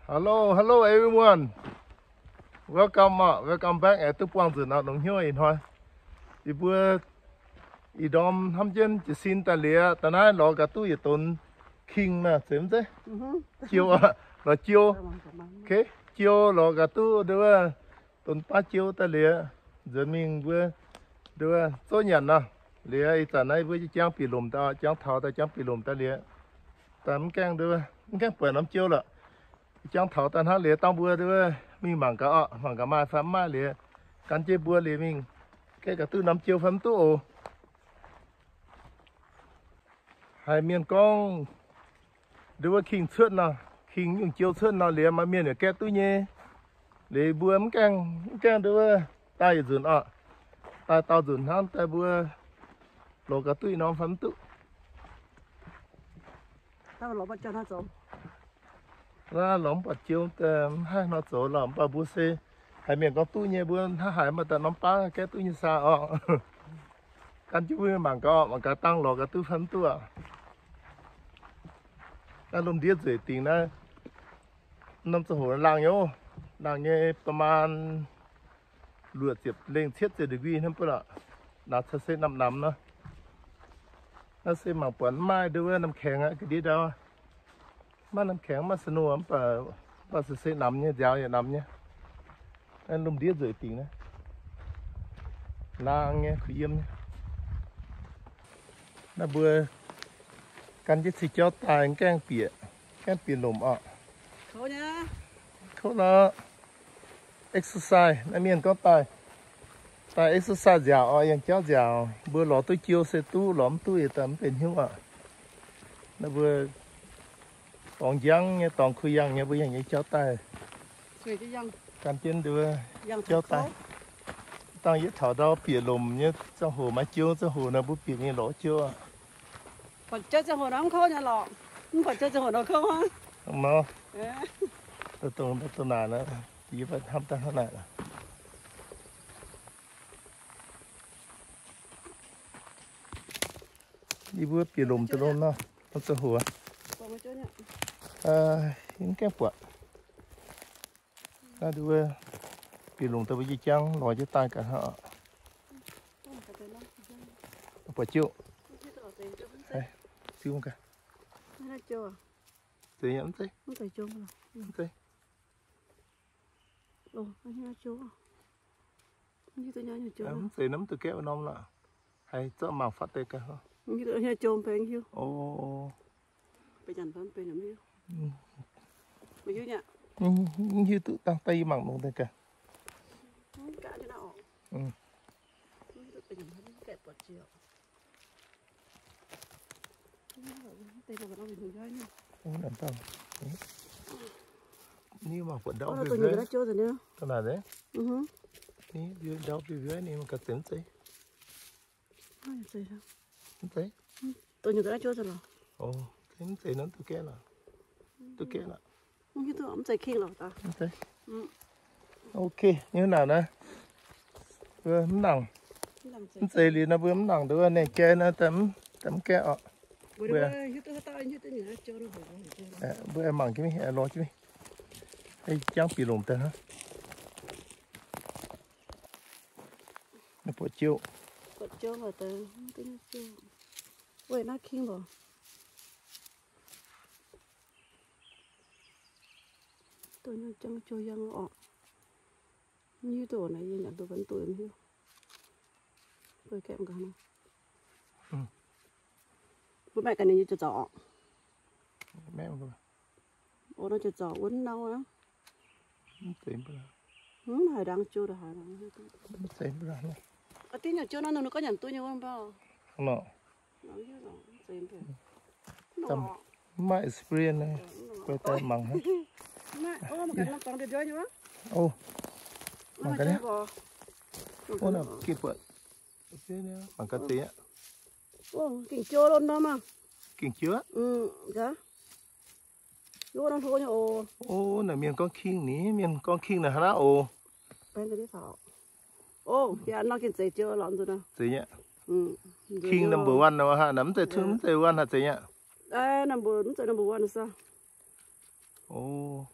Hello everyone. Welcome back at the Quang Tử Nào Đồng Hiếu in thôi. Đi bữa đi đom hâm chân chỉ xin ta lìa ta nói lo cả tôi tốn king mà sớm thế. Chiều lo chiều. Ok chiều lo cả tôi đưa tốn 3 chiều ta lìa. Giờ mình bữa đưa số nhận nè. Lìa ít ta này bữa chỉ bị lùm ta chẳng tháo ta chẳng bị lùm ta lìa. Ta muốn càng đưa muốn càng bữa năm chiều rồi. Chẳng thảo tan hát lìa tao bữa đưa mình bằng cả mai phám mai lìa cắn chế bữa lìa mình cái cả tư năm chiều phám tu ồ hai miền con đưa khinh sơn nào khinh những chiều sơn nào lìa mà miền ở cái tu nhé để bữa muốn càng đưa tay dùn tay tao dùn hắn tay bữa lộ cả tu nó phám tu tao lộ bắt cho nó rồi ra lỏng bát chiếu hai nó chỗ lỏng bát bút xe hai miền có túi nhẹ bữa hai mà tao nắm phá cái túi như sao căn chú bữa mà cả tăng lò cả túi phấn túi cái lồng điếc rưỡi tiền đó năm số hồ làng nhéประมาณเลือดเจ็บเล่งเทียบจะดีกว่านั่นเปล่าน่าจะเส้นน้ำเนาะน่าเส้นหมากปวนไม้ด้วยน้ำแข็งอ่ะก็ดีดาวมันน้ำแข็งมันสนุกป่ะเส้นน้ำเนี่ยยาวอย่างน้ำเนี่ยอันลมเดียดเลยติงนะลางเนี่ยคือเยี่ยมเนี่ยน่าเบื่อกันจะสิเจ้าตายแกล้งเปียลมเขาเนี่ยเขาละ exercise นั่นเมียนก็ตายexercise ยาวอย่างเจ้ายาวเบื่อหล่อตัวเจียวเสตู้หลอมตู้แต่มันเป็นหิ้วน่าเบื่อตองยังเนี่ยตองคุยยังเนี่ยเบื่ออย่างนี้เจ้าตายกันเจนดูเจ้าตายตอนยึดถอดเราเปลี่ยนลมเนี่ยเจ้าหัวมาเจียวเจ้าหัวน่ะบุเปลี่ยนนี่หล่อเจียวcòn chơi cho hồ nó không khô nhà lọ không phải chơi cho hồ nó khô hả màตัวนานนะยี่สิบทำตั้งขนาดยี่สิบเปลี่ยนลมจะลมเนาะมันจะหัวnhững cái quạt ta đưa bị lùng tới với dây trắng lòi dưới tay cả họ quả chịu chịu không cả tự nhắm thấy không phải chôm rồi nhắm thấy ồ anh nhá chôm như tôi nhá chôm nắm tự nắm tự kéo non là hay cho màu phát tê cả hả như tôi nhá chôm phải anh hiu ô phải dàn phân phải nắm hiu bây giờ nhá như tự tăng tay bằng luôn đây cả cả cho nó phải dàn phân kẹp bọt chiều tay của nó bị thủng gai nhá làm sao như mà quần đau tôi nhìn nó chưa rồi nữa cái nào đấy ní đau phía dưới này mà cả tiếng thấy thấy tôi nhìn nó chưa rồi ồ tiếng thấy nó tôi kén là như tôi ấm dày khiêng rồi ta thấy ok như thế nào đấy vừa nặng dày liền nó vừa nặng được này kén nó tấm kén bữa em mặn cái mi lo chứ mi hay trắng bị lùm tên hả nó bỏ chiêu mà từ cái nó chiêu quay nó khiêng rồi tôi nó chẳng cho dân ọ như tổ này nhận tôi vẫn tuổi em hiu tôi kẹm cả nó bữa mẹ cái này như cho giỏ mẹ không ô nó cho giỏ uốn đâu á tìm bữa hải đang chưa được hải đang tìm bữa này ở tí nhà chưa nó có nhận tôi nhiều không bao không nọ tầm my experience này quay tay mặn hết ô mà cái nó còn được chơi nữa ô mặn cái đấy ô nào kịp vậy bằng cái tí á ô kinh chưa luôn đó mà kinh chưa dạ vô đang thôi nha ô là miền con king là hả ô bên cái đấy phải ô dạ nó kinh gì chưa lắm rồi nè gì nhá king number one nào hả nắm tay thứ tay one hả gì nhá number one sao ô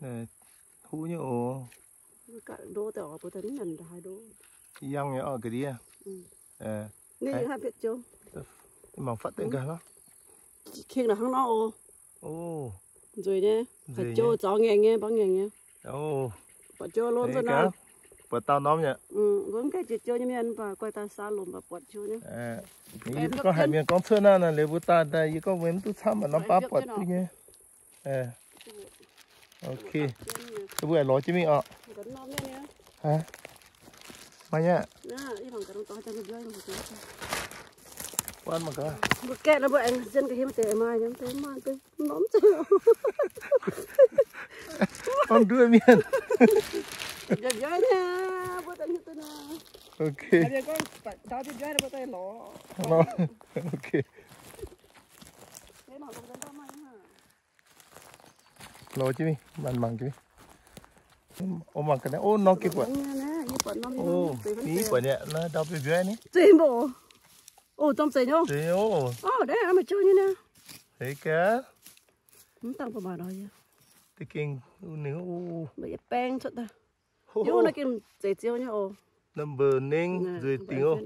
nè thú như ồ cả đô tao bữa tới nhận hai đô yang như ở cái đi à nghe hai biết chưa mà phát tên cả đó khi là hàng nó ô rồi nhé phải cho cháu nghe bằng nghe ô phải cho luôn cho nó bữa tao nói nhỉ vẫn cái chuyện cho như miền và quay ta xa luôn và bật cho nhé ý có hai miền con xưa na nếu bữa ta đây có mấy tu tham mà nó bắp bật tu nhé ok cái bữa nói chứ mình ạ hả mày nhá quan mà cơ bữa kẹt nó bữa anh dân cái hiếm tệ mai nhắm tới mai tới nóng chưa con đưa miền giờ giờ nha bữa tới như thế nào ok bây giờ con tao đi chơi bữa tới lỏ ok lo chứ mình bằng chứ ôm bằng cái này ô nó kia quậy ô ý quậy nhẹ nó đau bị vẽ ní gì bộ ô trong gì nhá gì ô đấy ăn mà chơi như nè thấy cá không tăng vào bà đó chứ thì kinh nếu ô bây giờ bang cho ta vô nó kim dễ chiêu nhá ô number ninh rồi tiếng ô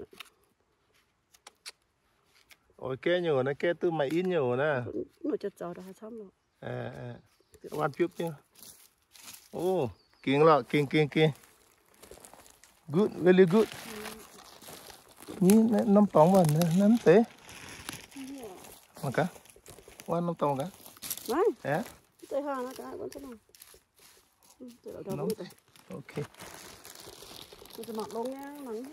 ôi cái nhiều nó cái từ mày ít nhiều nè nó chật chó đó xong rồi ăn tiếp chứ ô kinh là kinh good very good ní nắm tòng vào nắm té mà cả quan nắm tòng cả đấy tới hà nó cả con thế nào nắm ok mình sẽ mặc luôn nha nắng chứ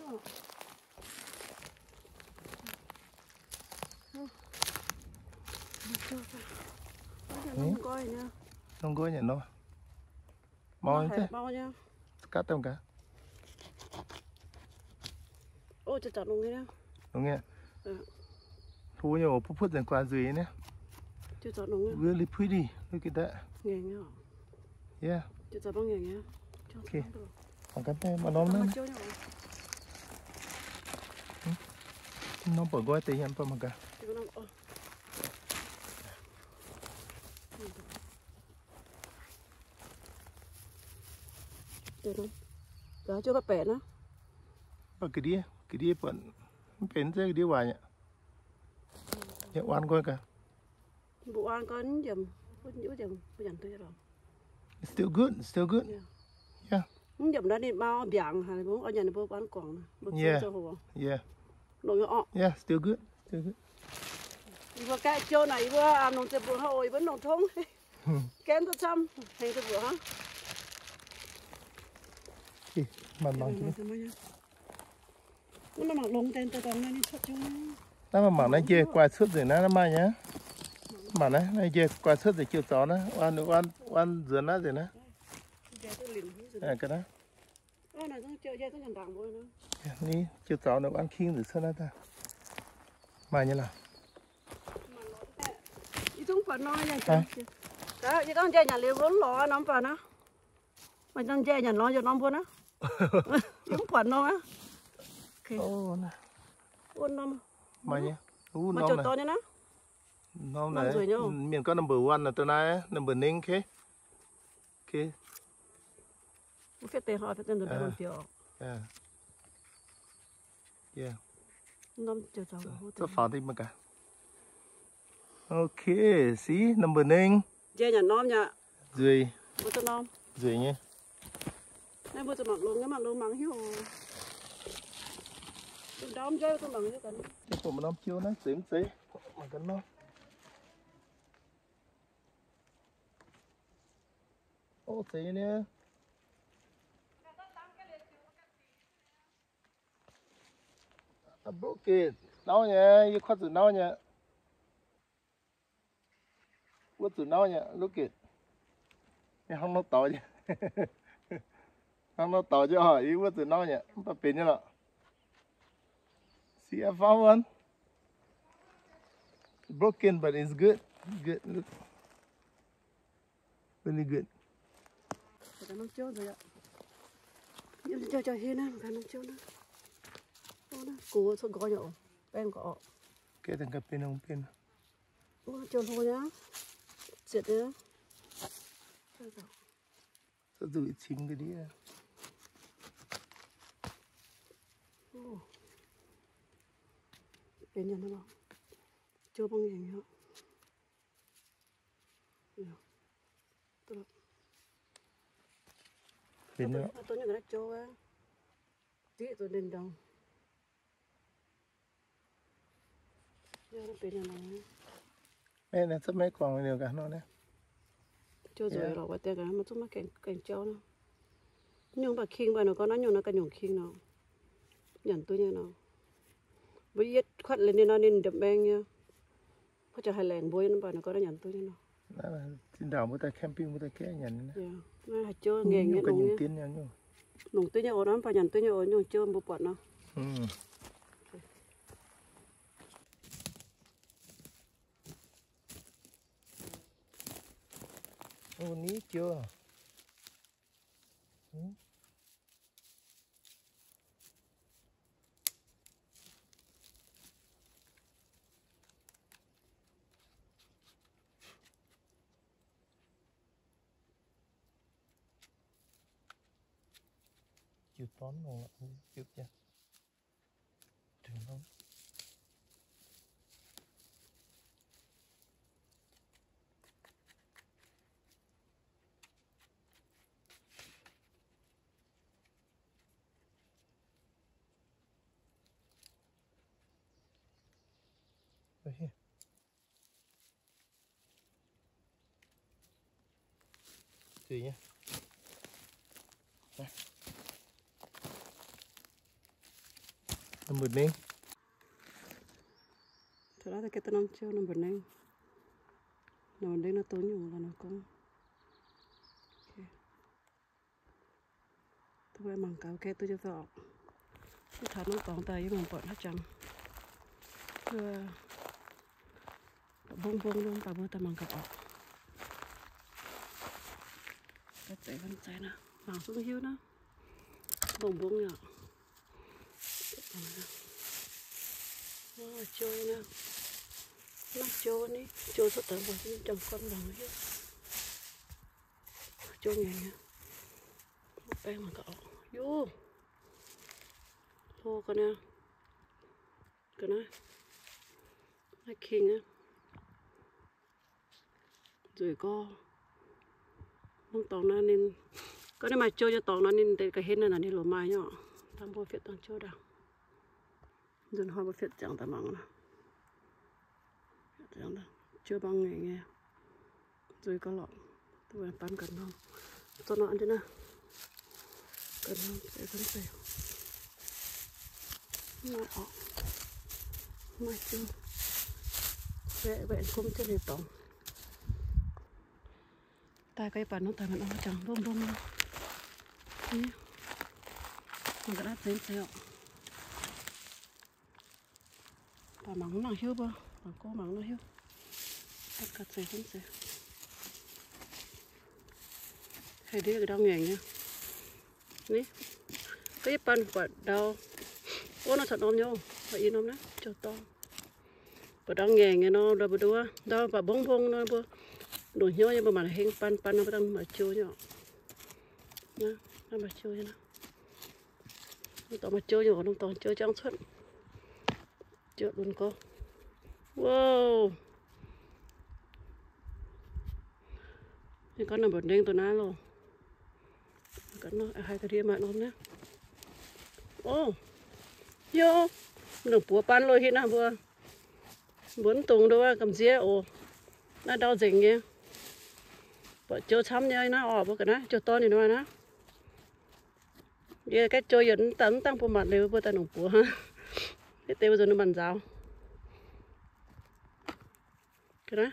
không coi nha không có nhận đâu mò thế nha cắt tông cả ôi chặt luôn nghe đúng nghe thú nhiều phút dần qua dưới nhé chặt luôn nghe really pretty look at that nghe nghe yeah chặt luôn nghe ok còn cái này mà nó bỏ gói tí em mà cả được không? Đó cho các bé nó. Cái đi vẫn bén cái đi hoài nhỉ? Nhẹ oan coi cả. Bộ ăn con dầm, dầm tôi rồi. Still good. Yeah. Dầm đó đi bao biển hay bố ở nhà này bố bán quảng, bố cho hồ. Yeah. Đồ nhỏ. Yeah, still good. Vừa cái chỗ này vừa ăn nông nghiệp vừa hồi vẫn nông thôn. Kén tôi chăm, thành tôi vừa hả? Mà mảng nó mặc lông tên tôi còn này đi cho nó mà mảng này chơi qua suốt rồi nó mai nhá mà này chơi qua suốt rồi chiều chó nó oan dừa nó rồi nó cái đó này tôi chơi tôi nhận đảng bôi nữa ní chiều chó nó ăn khiêng rồi sao nó ta mà như nào đi xuống phần nói nha đó chỉ con chơi nhà liều vốn lò nắm phần á mình đang chơi nhà nó cho nó buồn á đúng phần nó á ô nè buồn nó mà nhá mà chỗ to như nó nó này miền có number one là từ này number ninh okay phải tê họ phải tên được một triệu yeah năm triệu cháu cho phá đi mà cả ok see number ninh chơi nhà nom nha dưới bữa cho nom dưới nhé nên bữa cho nó luôn cái mặt luôn mắng hiu đom chơi tôi bằng cái cần cái của nó chiêu nó xém xí mà cái nó ô xí nè broken nấu nha you khoát từ nấu nha quất từ nấu nha look it cái không nó to chứ không nó to chứ hả you quất từ nấu nha không phải pin như nào see, I found one. Broken, but it's good. Good, look. Really good. Cái nó trâu rồi ạ. Cho hiên á, cái nó trâu đó. Cô sao gọi nhở? Bên có. Cái thằng cái pin không pin. Trâu thôi nhá. Chết đi. sẽ rủi chính cái đi bên nhà nó bảo chưa bằng gì nữa bên nữa tôi nhớ cái chỗ á tí tôi lên đồng giờ nó bên nhà nó mẹ này sắp mấy còn nhiều cả nó đấy chưa rồi rồi cái cái mà chúng nó cảnh châu nó nhưng bà khinh bà nó có nó nhung nó cái nhung khinh nó nhận tôi như nào bây giờ khoát lên đi nó nên đập beng nhaเขาจะให้แรงบวยนั่นป่ะนะก็ได้ยันตัวนี่เนาะ đó là xin đào mới ta camping mới ta kẽ nhận nữa น่าเจอเงี้ยเงี้ย cái ลง những เนี่ย tiếng nhau nhau ลงตัวเนี่ยโอ้น้ำป่ะยันตัวเนี่ยโอ้ยเจอบุปผาเนาะ ô ní chưa chịu tón rồi chịu chưa đừng không Right here. Tùy nhé. Number 9. Thật ra thì cái tên chưa number 9 number 9 nó tối nhiều là nó cũng tôi phải mang cáo cái tôi cho vợ tôi thả nó còn tay với mình bọn hết chồng bông bông luôn ta bữa ta mang cặp cái chạy vẫn chạy nè mang xuống hiu nó bông bông nè nó chơi nè nó chơi ní chơi sốt tới một trong con đồng hiu chơi nhẹ nhẹ em mang cặp vô thô con nè cái này nó kinh á rồi có mong tòng nó nên có nên mà chơi cho tòng nó nên cái hết này là nên lỗ mai nhá tham bộ phiệt tòng chơi đâu dần hoa bộ phiệt chẳng tầm bằng nào chẳng đâu chơi bằng nghề nghe rồi có lọ tôi bán cần không cho nó ăn thế nào cần không sẽ vẫn phải nó mai chung vậy vậy không chơi được tòng tay cái bàn nó tay mình nó chẳng bông bông đâu mình đã đáp đến theo bà mắng nó hiu bơ bà cô mắng nó hiu tất cả sẽ cũng sẽ hay đi cái đau nghề nha ní cái bàn quả đau ô nó thật ôm nhau phải yên ôm đó cho to bà đau nghề nghe nó đâu bữa đua đâu bà bông bông nó bữa đồ nhớ nhưng mà hình pan nó đang mở chiều nhở nhá nó mở chiều nhá nó tao mở chiều nhở nó tao chiều trang xuất chưa luôn cô wow cái con nằm bật đen tụi nó luôn cái nó hai cái kia mà nó nhá ô yo đừng bùa pan lôi hết nào bùa bốn tùng đâu cầm dĩa ồ nó đau dình nghe bỏ cho chăm nhau nó ở bữa cái đó cho to thì nó nó giờ cái chơi dẫn tấn tăng bộ mặt đều bữa ta nồng bùa ha cái tiêu rồi nó bàn rào cái đó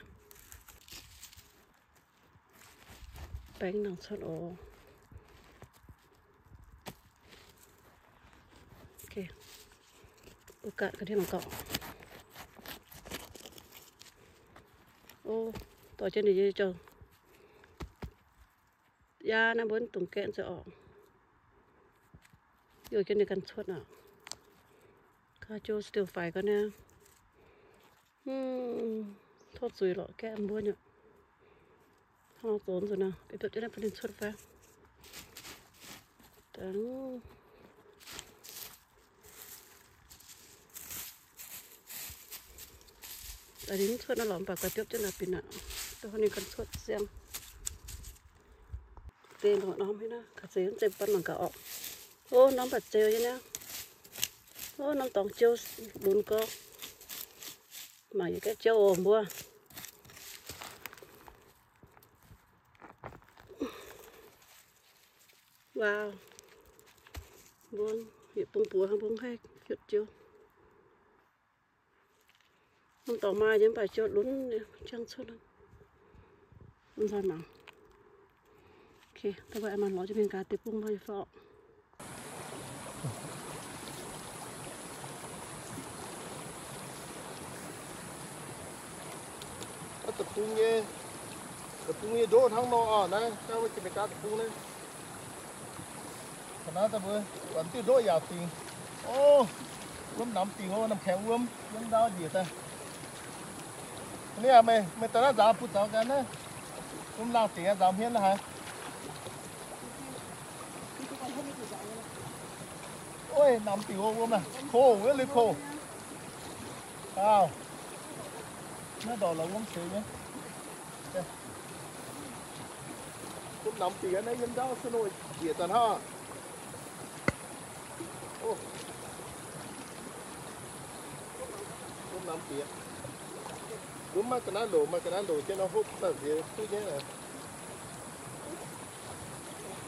bánh nòng sốt ồ ok bữa cạn cái thêm một cọng ô tỏi trên này dây chờ ya nó muốn tùng kẹn sợ rồi trên này cần suốt nào cá chô still phải con nè thốt rồi lọ kẹm mua nhở không tốn rồi nào để tôi cho nó phải suốt vào Trắng. Tại đến suốt nó lỏng vào cái tiếp cho là pin ạ. Tôi này cần suốt xem. Tên của nó mới nó cả giấy dẹp bắt bằng cả ọ. Ô nó bật treo chứ nhá. Ô nó tổng treo 4 con. Mà những cái treo ồm mua. Wow. Buông, hiện bông búa hay bông hay hiện chưa. Không tỏ mai chứ phải cho lún trăng suốt lắm. Không sao nào. Ok, các bạn mà nói cho mình cá tiếp bông bao nhiêu phọ. tập trung như đỗ thằng nó này sao mà chỉ phải cá tập trung này còn nó ta vừa còn tiêu đỗ giàu tiền ô uống nắm tiền ô nắm khéo uống đau gì ta này mày tao đã giáo phụ giáo cái này uống lao tiền giáo hiến là hả ôi nắm tiền ô uống mà khô cái lưỡi khô sao nó đỏ là uống xíu nhé cũng nắm tiền này dân giáo xin lỗi gì tao ha ô cũng nắm tiền cũng mà cái nó đổ cho nó hút là gì thứ nhé này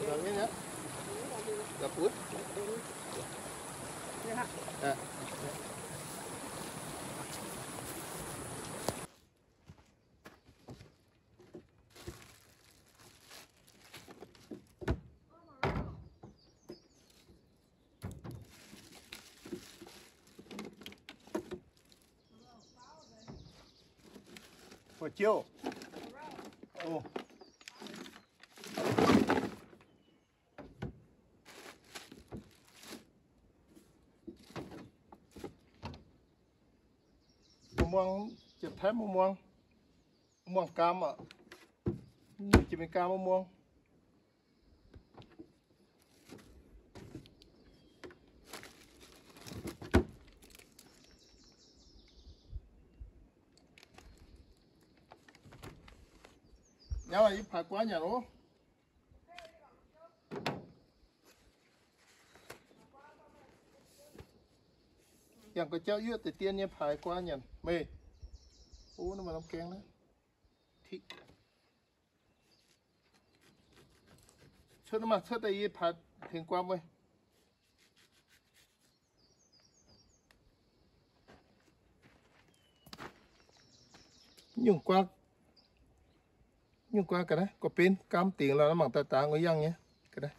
rồi nhé là phút à buổi chiều ồ muông chụp thép muông cam ạ chỉ bên cam muông nhau là phải quá nhà đóอย่างก็เจ้าเยอะแต่เตี้ยเนี่ยผายกว่าอย่างเมย์โอ้น้ำมันน้ำแกงนะทิกเชิดน้ำมันเชิดแต่ยี่ผายถึงความไว้ยุ่งกว่ากันนะก็เป็นกำตีงเราน้ำมันตาก็ยังเนี้ยกันนะ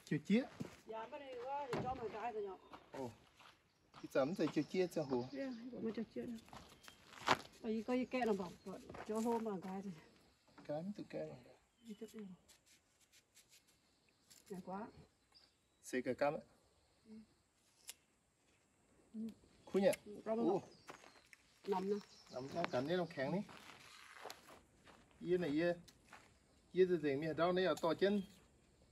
chiều chia Dạ, bên này có thì cho mày cái rồi nhở. ồ cái chấm thì chiều chia cho hồ Yeah, mà cho chia đâu. Bởi vì có cái kẹ nào bỏng, cho hôm bằng cái rồi. cái từ cái Đi tiếp đi. Nhanh quá. xì cái cam ấy khui nhỉ Ồ. Nằm nè. nằm nó cảnh đấy nó kháng đấy yên này yên từ từ mình đâu này ở to chân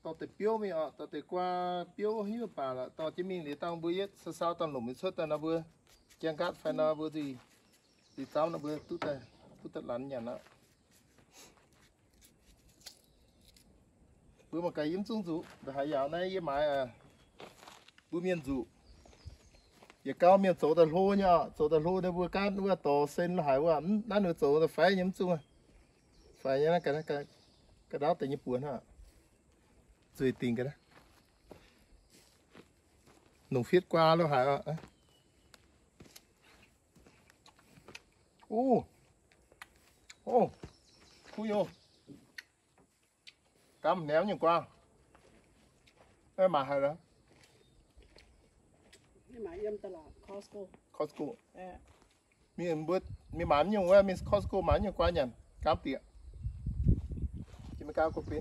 tao từ piêu mi à tao từ qua piêu hiu bà là tao chỉ mình để tao bơi sao sao tao lủng mình xuất tao nó bơi chàng cát phải nó bơi gì thì tao nó bơi tút lăn nhà nó bơi một cái yếm xuống rủ để hải giáo này yếm mãi à bơi miền rủ giờ cao miền chỗ tao lô nhá chỗ tao lô để bơi cát bơi tàu sen hải qua nó nữa chỗ tao phải yếm xuống à phải nhá cái đó tự nhiên buồn hả rồi tiền cái đó nồng phiết qua luôn hả ô khui vô cắm néo như qua em mà hả đó Nhưng mà em ta là Costco mình bớt mình bán nhiều quá mình Costco bán nhiều quá nhỉ cắm tiệm chỉ mới cao copy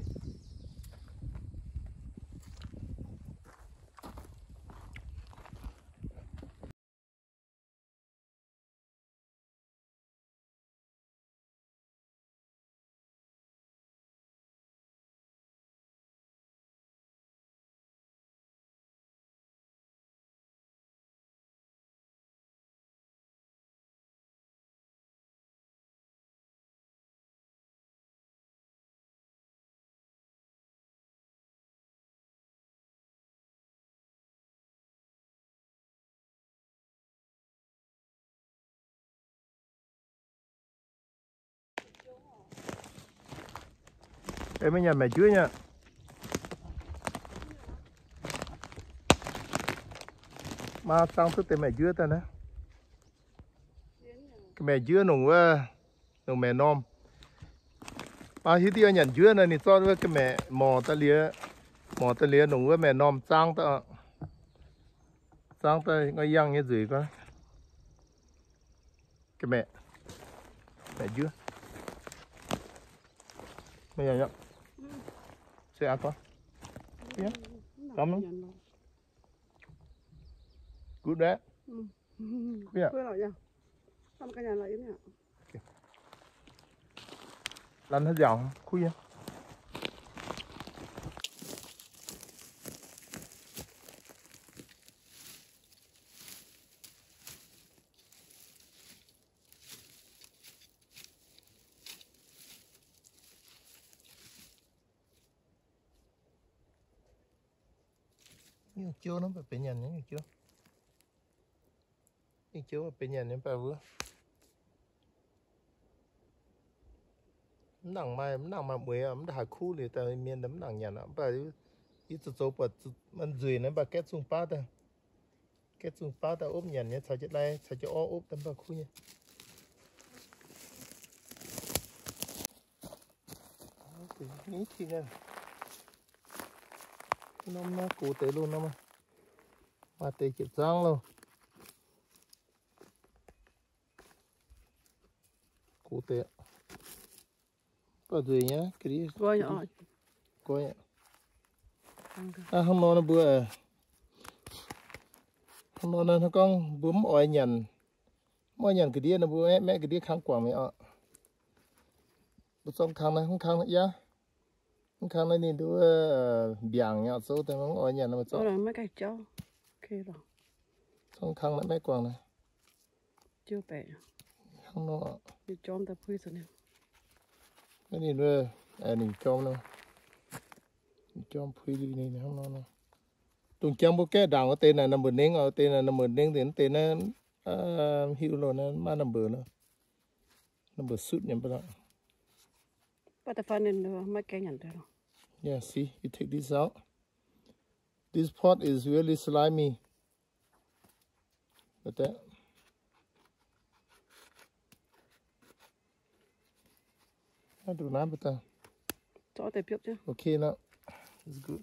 em mới nhận mẹ chưa nha mà sang thức mẹ chưa ta nè cái mẹ chưa nồng mẹ non mà khi tiêu nhận chưa này thì cho với cái mẹ mò ta lia nồng với mẹ non sang ta ngay yang như gì coi cái mẹ chưa bây giờ nhá sẽ ăn con yeah. Come on. Good đấy. Yeah. Cứ lại nha. Xong cái nhà lại nè. Lần hết dạo khui nha. Nhưng chưa nó phải nhận những chưa. Nhưng chưa phải nhận những phải vừa. Nặng mà mới ấm đã khu thì tại miền đấm nặng nhận ấm phải ít số bậtมันdưới nó bà kết xuống phát à kết xuống phát ta ốp nhận nhé sao chết đây sao cho ốp tấm bà khu nhé nghĩ thì nè nó cụ thể luôn nó mà tê chịu răng luôn cụ thể có gì nhá cái đi Coi nhỏ. coi à hôm nay nó bữa hôm nay nó con bướm ỏi nhận cái đi nó bữa mẹ cái đi kháng quảng mẹ ạ bữa xong kháng này không kháng nữa nhá không kháng này nhìn đứa biển nhá số thì nó ỏi nhận nó mà Đó là mấy cái cháu. Ok rồi. xong kháng lại mẹ quảng này Chưa bẻ. không nó Đi chôm ta phui rồi nè. cái này nữa nhìn chôm nó chôm phui đi này không nó tụi chăm bố cái đào ở tên này nằm bờ nén ở tên này nằm bờ nén thì tên nó hiểu rồi nó mà nằm bờ sút nhầm bao Bắt ta phân nên mấy cái nhận được rồi. yeah see you take this out this pot is really slimy but that I do not but Cho tay biết chứ. okay now it's good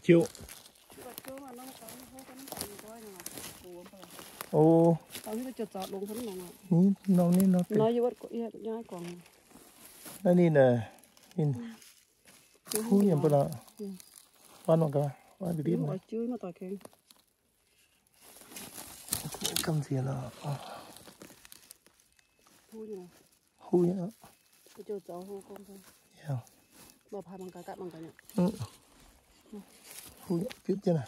chiều ô tao thấy nó chợt chọt lùng phấn nồng nó nói như vậy có nhai còn nó nè nhìn phu nhầm bao giờ quan nó cả quan cái nó chưa nó tỏi keng cầm gì nó phu như nào phu nhá cái chợt chọt hô con thôi yeah bà phai bằng cái cắt bằng cái nhá phu nhá tiếp chưa nào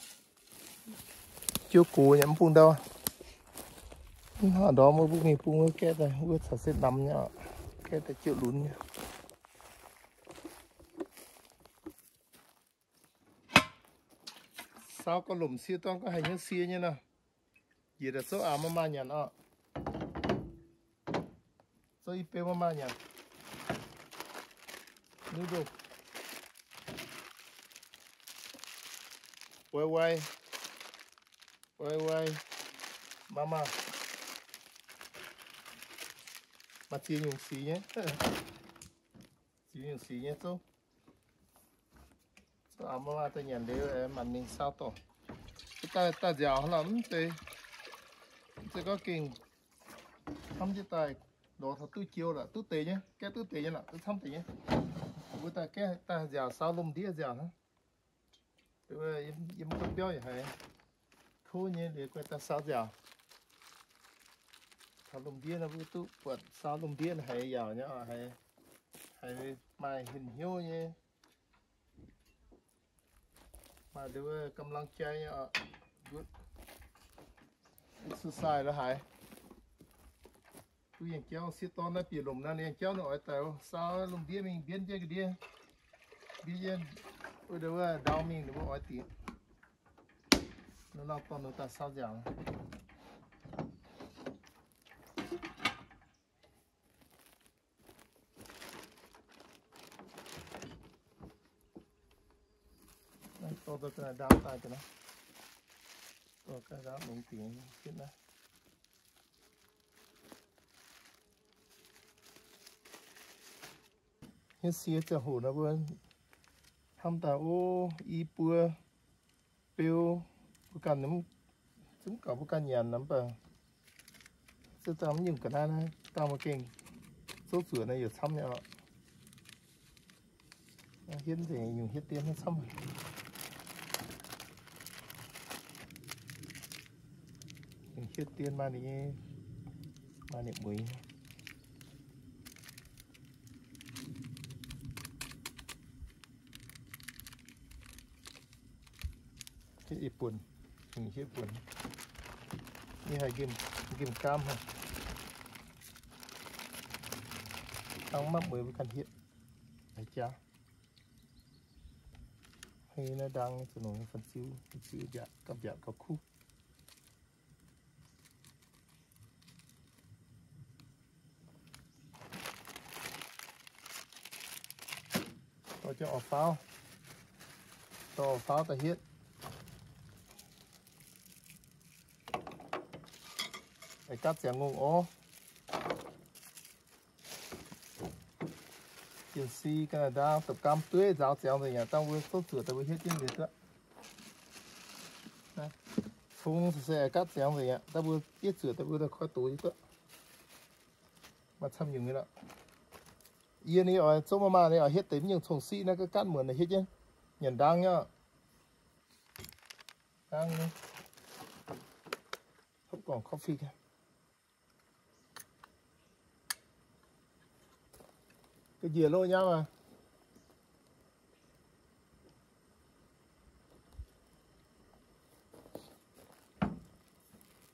chưa cù nhắm phu đâu ở đó mới bụng này phu mới kết rồi bữa thật sẽ nằm nhá kết là chịu lún nhá sao có lùm xia toan có hành những xia như nào gì là số mà nhận ạ số IP mà nhận nước được quay mama mà chia dùng xí nhé chia dùng xí nhé số mà ta nhận đấy mà mình sao tổ ta dẻo lắm thì có kinh không chứ tài đồ thật tôi chiêu là tôi tệ nhé cái tôi tệ nhé là tôi không tệ nhé bữa ta cái ta dẻo sao lùm đĩa dẻo hả tôi im con béo vậy hay khô nhé để quay ta sao dẻo sao lùm đĩa là bữa tôi quật sao lùm đĩa là hay dẻo nhá hay mai hình hiếu nhé mà đưa cầm lăng chay nhá good exercise đó hay tôiยังเจ้าสิตอนนั้นปีลมนั่นยังเจ้าหน่อยแต่สาวลมเดียมิงเบี้ยนเจ้าก็เดียเบี้ยนเดี๋ยวว่าดาวมิงหรือว่าอ้อยตีนั่นเราตอนนู้นตัดสาวอย่าง to cái đá tay cho nó to cái đá mình tiền chết đấy hết xía cho hồ nó vẫn tham ta ô y bùa bêu bukan nấm chúng cả bukan nhàn nấm bờ sẽ tao dùng cái này tao mà kinh số sửa này giờ xăm nhau hiến thì dùng hiến tiền nó xăm dùng hiến tiền mà này muối cái ít buồn dùng hiến buồn như hai kim cam ha tăng mắc mới với cần hiện phải cha hay nó đang cho nó phần siêu dạ cặp dạ cặp khu cho ở pháo ta hiện phải cắt chém ngùng ó Yên si Canada tập cam tưới giáo chéo rồi nhà tao vừa tốt sửa tao vừa hết tiền được đó này phun sẽ cắt chéo rồi nhà tao vừa biết sửa tao vừa được khỏi túi đó mà xăm nhiều người đó yên này ở chỗ mà này ở hết tính những thùng xi nó cái cắt mượn này hết chứ nhận đang nhá đang không còn coffee kìa cái gì lôi nhau mà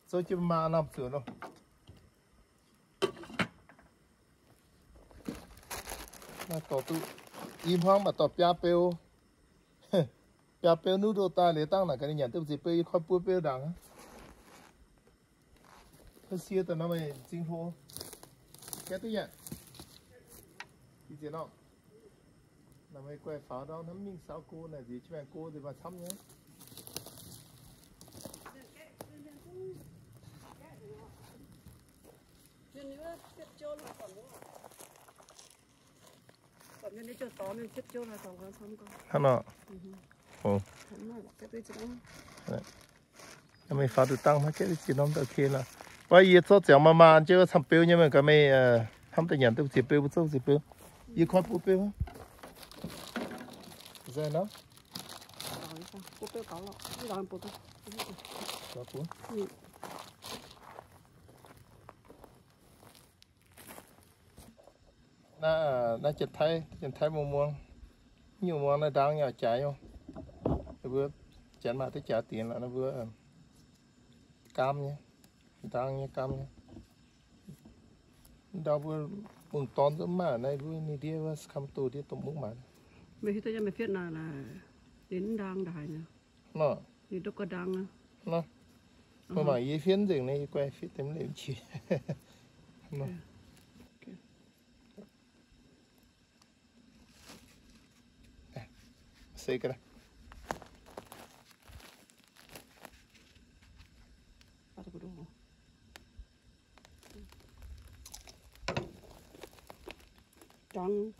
rồi chứ mà làm sửa đâu mà tỏ tự im hoang mà tỏ pia peo pia peo nút đồ ta để tăng là cái nhà tôi chỉ peo khoai bua peo đắng cái xia tao nó mày chính phố cái thứ nhỉ thì gì nào là mày quay pháo đó nó mình sao cô này gì chứ cô thì mà xăm nhé hắn nọ ồ mày pháo được tăng mà cái gì nó được kia là bây giờ cho chồng mà chứ thằng bêu nhưng mà cái mày thằng tự nhận tôi chỉ bêu một số chỉ bêu yêu khoai bêu bêu giờ nó bêu bêu có lọ cái đó bêu bêu có cuốn nó chật thay mua mua nhiều mua nó đang nhà trái không vừa chén mà tới trả tiền là nó vừa cam nhé đang như cam nhé đâu vừa mùng tón nữa mà này vừa đi đi vừa cam tù đi tụm mùng mà mấy cái mày phiền là đến đang đại nè nó đi đâu có đang nó mà ý phiền gì này quay phiền tấm liệm chỉ nó xây cái này trắng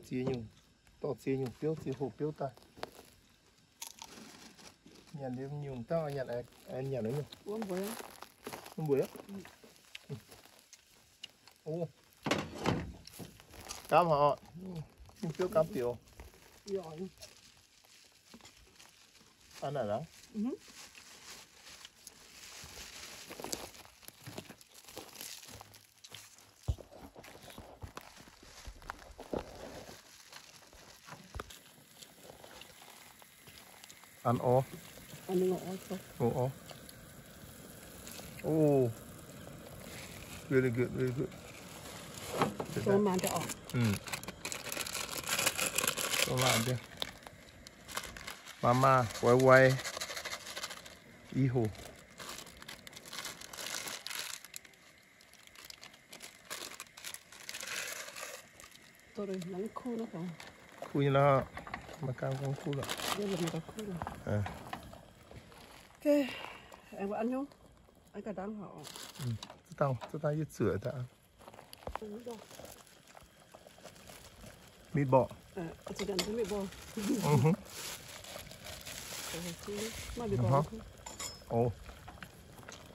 chia nhung to chia nhung phiếu chia hộp phiếu ta nhà đêm nhung tao nhà này anh nhà nữa nhung uống bữa ô cám họ nhung phiếu cám tiểu giỏi ăn này đó ăn ó ăn ngõ thôi ó oh really good cho màn cho ọ cho màn đi mama quay hijo tôi đây nắng khô nó không khui nó mà cam con khu rồi. Đây là một cái khu rồi. À. Ok, em có ăn không? Anh cả đang họ. Chúng ta ít sữa ta. Mít bò. À, chỉ cần cái mít bò. Mà mít bò không? Ồ.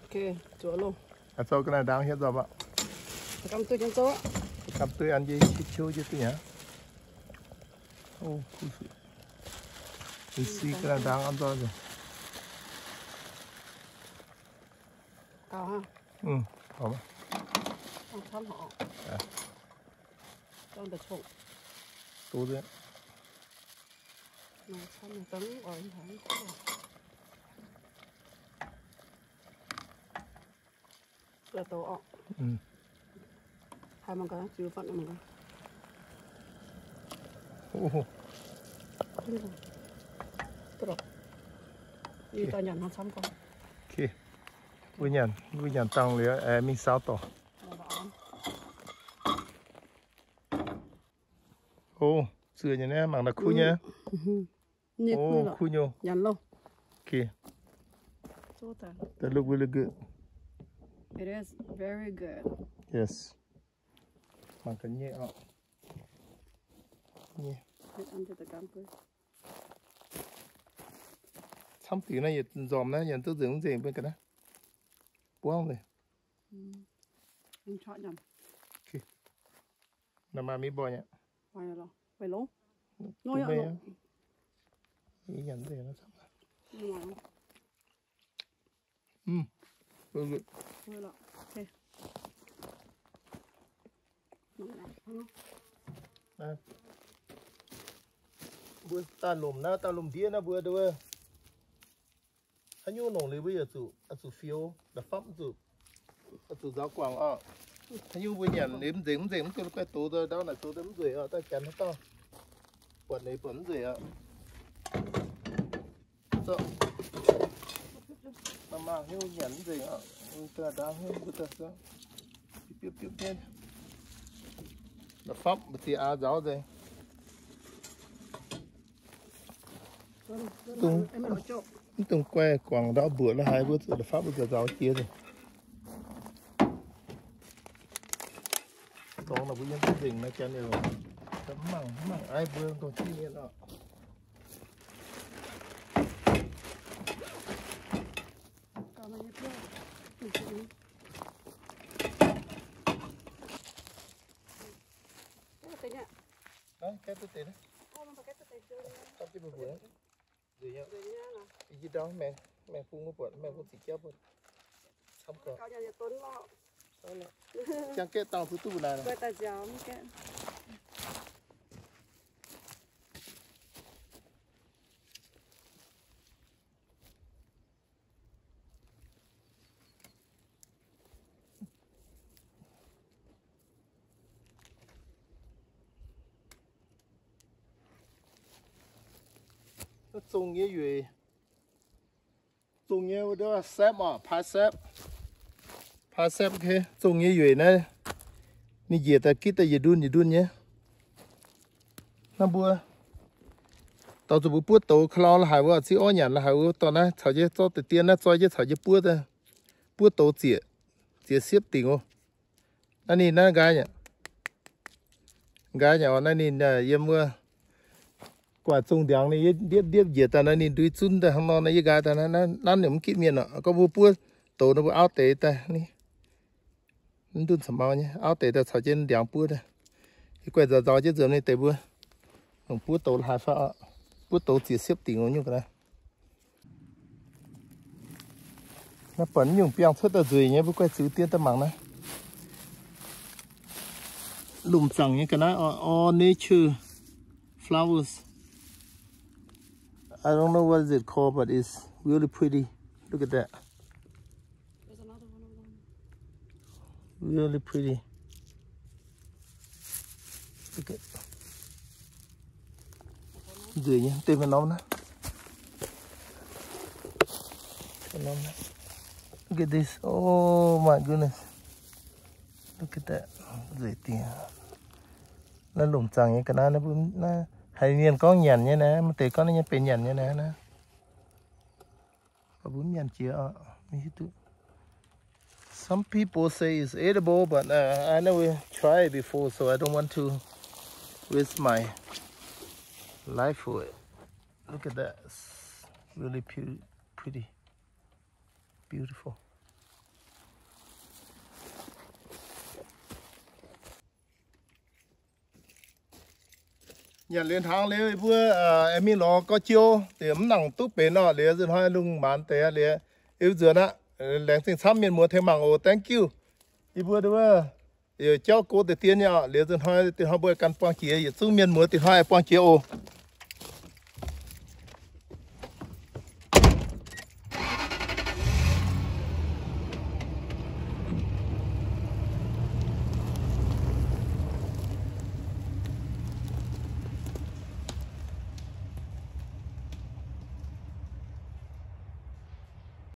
Ok, chỗ luôn. À sao cái này đang hết rồi bạn? Cam tươi chân chỗ. Cam tươi ăn gì chiêu chứ nhá. Ô, cái gì cái này đang ăn rồi. Cao ha? Ừ, hả? Không thăm họ. À. Trong được trộn. Tốt đấy. Này, xong rồi tấn ở anh thấy. Là tổ ọ. Ừ. Hai mong cái, chứ phận mong cái. Ô. Tốt rồi. Đi ta nhận hắn xong con. Ok. Vui nhận tăng liền, mình sao tổ. Ô, sữa như này mang là khu nhá. Ô, khu nhô. Nhận luôn. Ok. So That look really good. it is very good. Yes. Mang cái nhẹ ạ. Nhẹ. Under the camper. Xong tí này dòm này, nhận tôi dưỡng gì bên cái đó. Buông này. Anh chọn nhầm. Ok. Nằm mà mi bò nhá. Vậy rồi. Vậy luôn. Nói ạ. Ý nhận gì nó xong rồi. Good. Vậy rồi. Ok. Đây. Bữa ta lùm đĩa nó bữa đâu. Anh nhô nồng lấy bây giờ chủ phiếu là pháp chủ giáo quảng ạ. Anh nhô bây nhận nếm dếm tôi quay tố rồi đó là tố đếm rưỡi ạ, ta chắn nó to. Quần này bẩn rưỡi ạ. Sợ. Mà nhô nhắn gì ạ. Ta đang nhô bữa ta sợ. Tiếp lên. Là pháp thì giáo rồi. Tung quay quảng đó bữa là 2 bữa rồi là pháp bây giờ giáo chia rồi. Đó là bây giờ cái rình này cho nên là tấm mảng ai bữa còn chi nên đó. Đấy, cái tôi tiền đấy. Tao chỉ bữa bữa. Gì nhá? Gì đó mẹ phun một bữa, mẹ phun xịt chớp rồi. Xong rồi. Chẳng cái tao thứ tu này. Quay ta gió cái. Nó trồng như vậy. Trồng như đó xếp mà, phá xếp cái trồng như vậy này. Ni giờ ta kita giờ đun nhé. Nó bữa. Tao chụp bữa tàu khlao là hai bữa chỉ ở nhà là hai bữa tao này thảo chế cho từ tiền này cho chế thảo chế bữa ta. Bữa tàu chỉ xếp tiền ô. Anh nhìn nó gái nhỉ. Gái nhỉ, anh nhìn yếm mưa. Quả trồng đằng này điệp giờ ta nó nhìn đuôi chun ta, nó này gái ta nó niệm kỹ miệng nó. Có bữa tàu nó bữa áo tệ ta ní. Nó đun sắm bao nhé, áo tệ ta thảo chế đằng bữa ta. Cái quay giờ chứ giờ này tệ bữa. Bữa tàu là hai pha. Bữa tàu chỉ xếp tiền ô như cái này. Nó bẩn dùng piang xuất ra rồi nhé, bữa quay xứ tiền ta mảng này. Lùm chẳng như cái này, all nature flowers. I don't know what is it called, but it's really pretty. Look at that. There's another one of them. Really pretty. Look at. Dưới nhé, tên vào nó nè. Look at this. Oh my goodness. Look at that. Dưới tiền. Nó lùm chẳng như cái này nó hay nhiên có nhàn như thế mà từ con nóเป็นnhàn như thế nữa và bún nhàn chia some people say it's edible but I never tried it before so I don't want to waste my life for it. Look at that, it's really pretty, beautiful. Nhà liên hàng lấy vừa em mi lo có chiêu điểm nặng túp bể nọ lấy rồi hai lùng bán té lấy yêu dừa nè lẹng sinh sắm miền mua thêm mảng ô thank you đi vừa đó vừa cháu cô để tiền nhá lấy rồi hai thì hai bữa căn quang chia xuống miền mua thì hai quang chia ô